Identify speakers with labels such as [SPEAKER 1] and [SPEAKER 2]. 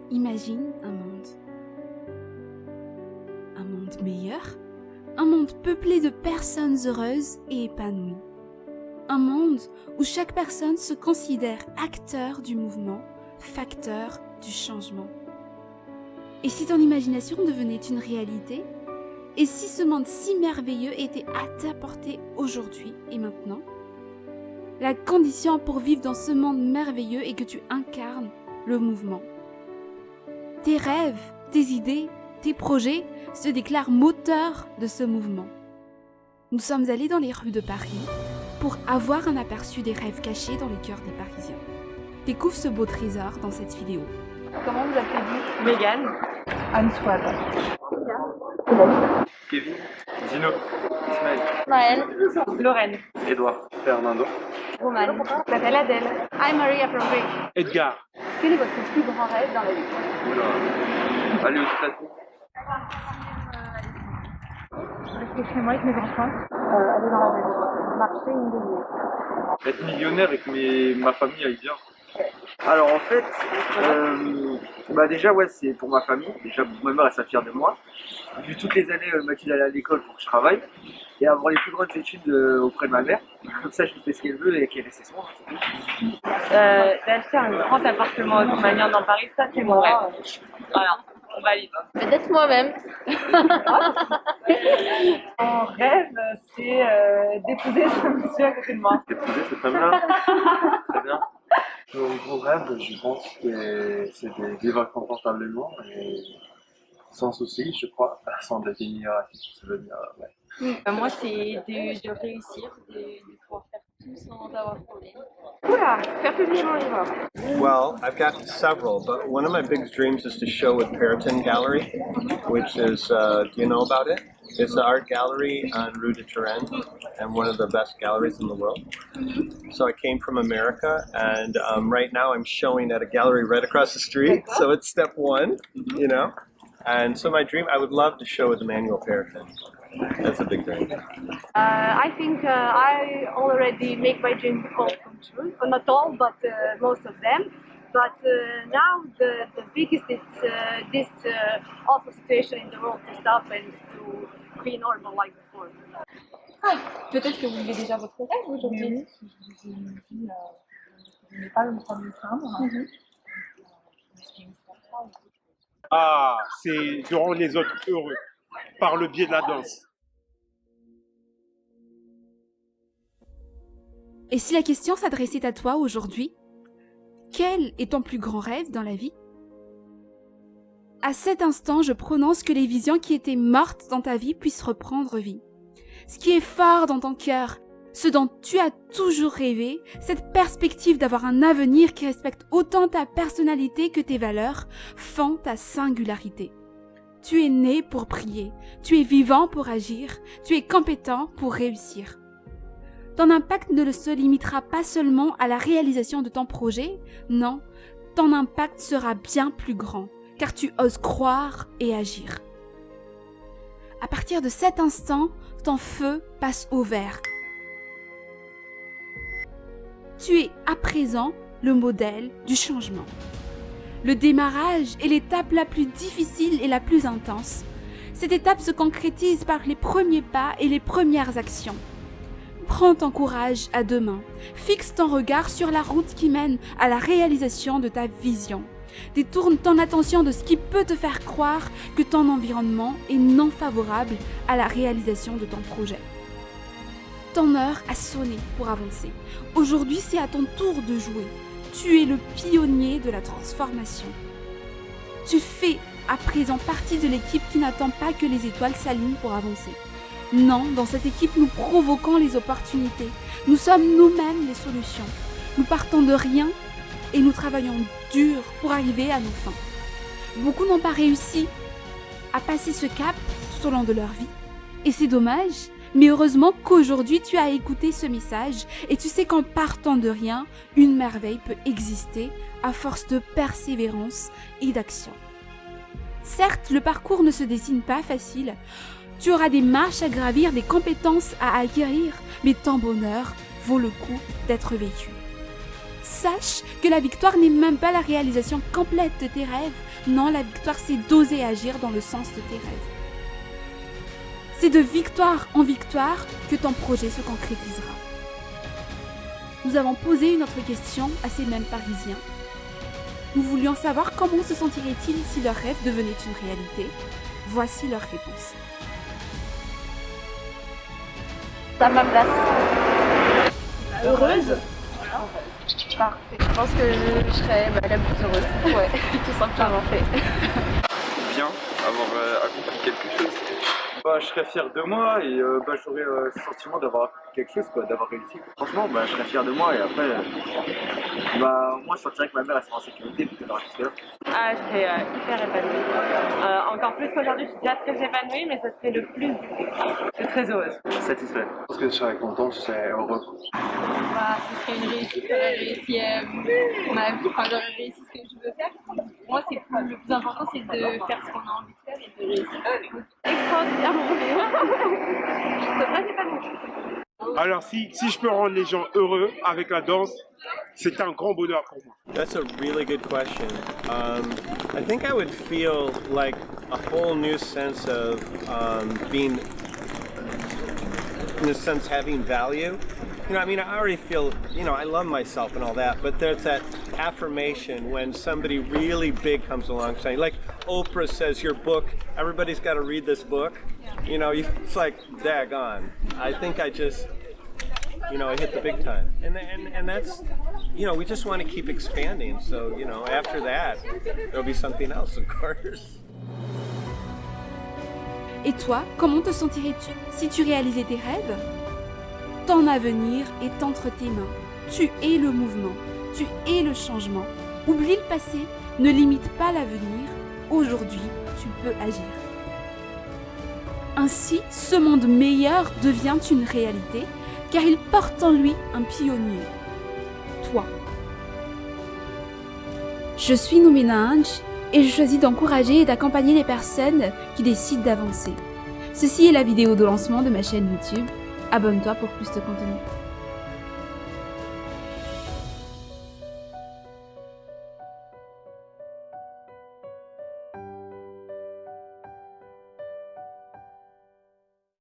[SPEAKER 1] Imagine un monde. Un monde meilleur, un monde peuplé de personnes heureuses et épanouies. Un monde où chaque personne se considère acteur du mouvement, facteur du changement. Et si ton imagination devenait une réalité? Et si ce monde si merveilleux était à ta portée aujourd'hui et maintenant? La condition pour vivre dans ce monde merveilleux est que tu incarnes le mouvement. Tes rêves, tes idées, tes projets se déclarent moteurs de ce mouvement. Nous sommes allés dans les rues de Paris pour avoir un aperçu des rêves cachés dans les cœurs des Parisiens. Découvre ce beau trésor dans cette vidéo.
[SPEAKER 2] Comment vous appelez-vous?
[SPEAKER 3] Mégane,
[SPEAKER 2] Anne-Swan.
[SPEAKER 4] Kevin, Zino, Ismaël,
[SPEAKER 3] Maëlle,
[SPEAKER 2] Lorraine.
[SPEAKER 4] Edouard, Fernando,
[SPEAKER 3] Roman.
[SPEAKER 2] Je m'appelle Adèle.
[SPEAKER 3] I'm Maria from Greece.
[SPEAKER 4] Edgar.
[SPEAKER 2] Quel est votre plus grand rêve dans la vie?
[SPEAKER 4] Oula. Allez aux États-Unis.
[SPEAKER 2] Rester chez moi avec mes enfants. Aller dans la nature. Marcher une demi.
[SPEAKER 4] Être millionnaire et que ma famille aille bien.
[SPEAKER 5] Alors en fait, déjà ouais, c'est pour ma famille. Déjà ma mère elle s'est fière de moi. Vu toutes les années Mathilde allait à l'école pour que je travaille et avoir les plus grandes études auprès de ma mère. Comme ça je lui fais ce qu'elle veut et qu'elle laisse son.
[SPEAKER 2] D'acheter un grand appartement haussmanien dans Paris, ça c'est mon rêve. Voilà, on valide.
[SPEAKER 3] Peut-être moi-même.
[SPEAKER 2] Mon rêve, c'est d'épouser ce monsieur à côté de moi.
[SPEAKER 4] Épouser cette femme-là. Très bien. Mon gros rêve, je pense que c'est de vivre confortablement et sans souci, je crois, sans devenir, ça veut dire, ouais.
[SPEAKER 3] Moi, c'est de réussir, de pouvoir faire tout sans avoir de problème.
[SPEAKER 2] Oula, faire publiquement les voix.
[SPEAKER 6] Well, I've got several, but one of my big dreams is to show with Periton Gallery, which is, do you know about it? It's an art gallery on Rue de Turenne and one of the best galleries in the world. So I came from America and right now I'm showing at a gallery right across the street. So it's step one, you know. And so my dream, I would love to show with Emmanuel Periton. That's a big dream.
[SPEAKER 7] I think I already make my dreams come true. Not all, but most of them. But now the biggest is this awful situation in the world to stop and to be normal like before.
[SPEAKER 3] Peut-être que vous vivez déjà votre rêve aujourd'hui.
[SPEAKER 2] Je n'ai pas le temps de me plaindre.
[SPEAKER 8] Ah, c'est de rendre les autres heureux par le biais de la danse.
[SPEAKER 1] Et si la question s'adressait à toi aujourd'hui, quel est ton plus grand rêve dans la vie? À cet instant, je prononce que les visions qui étaient mortes dans ta vie puissent reprendre vie. Ce qui est fort dans ton cœur, ce dont tu as toujours rêvé, cette perspective d'avoir un avenir qui respecte autant ta personnalité que tes valeurs, font ta singularité. Tu es né pour prier, tu es vivant pour agir, tu es compétent pour réussir. Ton impact ne se limitera pas seulement à la réalisation de ton projet, non, ton impact sera bien plus grand, car tu oses croire et agir. À partir de cet instant, ton feu passe au vert. Tu es à présent le modèle du changement. Le démarrage est l'étape la plus difficile et la plus intense. Cette étape se concrétise par les premiers pas et les premières actions. Prends ton courage à deux mains. Fixe ton regard sur la route qui mène à la réalisation de ta vision. Détourne ton attention de ce qui peut te faire croire que ton environnement est non favorable à la réalisation de ton projet. Ton heure a sonné pour avancer. Aujourd'hui, c'est à ton tour de jouer. Tu es le pionnier de la transformation. Tu fais à présent partie de l'équipe qui n'attend pas que les étoiles s'alignent pour avancer. Non, dans cette équipe, nous provoquons les opportunités. Nous sommes nous-mêmes les solutions. Nous partons de rien et nous travaillons dur pour arriver à nos fins. Beaucoup n'ont pas réussi à passer ce cap tout au long de leur vie. Et c'est dommage, mais heureusement qu'aujourd'hui tu as écouté ce message et tu sais qu'en partant de rien, une merveille peut exister à force de persévérance et d'action. Certes, le parcours ne se dessine pas facile. Tu auras des marches à gravir, des compétences à acquérir, mais ton bonheur vaut le coup d'être vécu. Sache que la victoire n'est même pas la réalisation complète de tes rêves. Non, la victoire, c'est d'oser agir dans le sens de tes rêves. C'est de victoire en victoire que ton projet se concrétisera. Nous avons posé une autre question à ces mêmes Parisiens. Nous voulions savoir comment se sentiraient-ils si leur rêve devenait une réalité. Voici leur réponse.
[SPEAKER 2] À ma place.
[SPEAKER 3] Heureuse.
[SPEAKER 2] Parfait. Je pense que je serais la plus heureuse. Ouais, tout simplement fait.
[SPEAKER 9] Bien, avoir accompli quelque chose.
[SPEAKER 5] Je serais fier de moi et j'aurais ce sentiment d'avoir quelque chose, quoi, d'avoir réussi. Franchement, je serais fier de moi et après, moi je sentirais que ma mère elle sera en sécurité peut-être dans la
[SPEAKER 3] Ah, je serais hyper épanouie. Encore plus qu'aujourd'hui, je suis déjà très épanouie, mais ce serait le plus. Je suis très heureuse.
[SPEAKER 5] Satisfait.
[SPEAKER 4] Je pense que je serais content, je serais heureux.
[SPEAKER 3] Ce serait une réussite, j'aurais réussi ma vie, j'aurais réussi ce que je veux faire. Pour moi, le plus important, c'est de faire ce qu'on a envie de faire et de réussir. Extraordinairement bien. Je suis très épanouie.
[SPEAKER 8] Alors si je peux rendre les gens heureux avec la danse, c'est un grand bonheur pour moi.
[SPEAKER 6] That's a really good question. I think I would feel like a whole new sense of being, in a sense, having value. You know, I mean, I already feel, I love myself and all that, but there's that affirmation when somebody really big comes along saying, like Oprah says, your book, everybody's got to read this book. It's like, daggone. I think I just, I hit the big time. And that's, we just want to keep expanding. So, after that, there'll be something else, of course.
[SPEAKER 1] Et toi, comment te sentirais-tu si tu réalisais tes rêves? Ton avenir est entre tes mains. Tu es le mouvement. Tu es le changement. Oublie le passé. Ne limite pas l'avenir. Aujourd'hui, tu peux agir. Ainsi, ce monde meilleur devient une réalité, car il porte en lui un pionnier. Toi. Je suis Noumena Ange et je choisis d'encourager et d'accompagner les personnes qui décident d'avancer. Ceci est la vidéo de lancement de ma chaîne YouTube. Abonne-toi pour plus de contenu.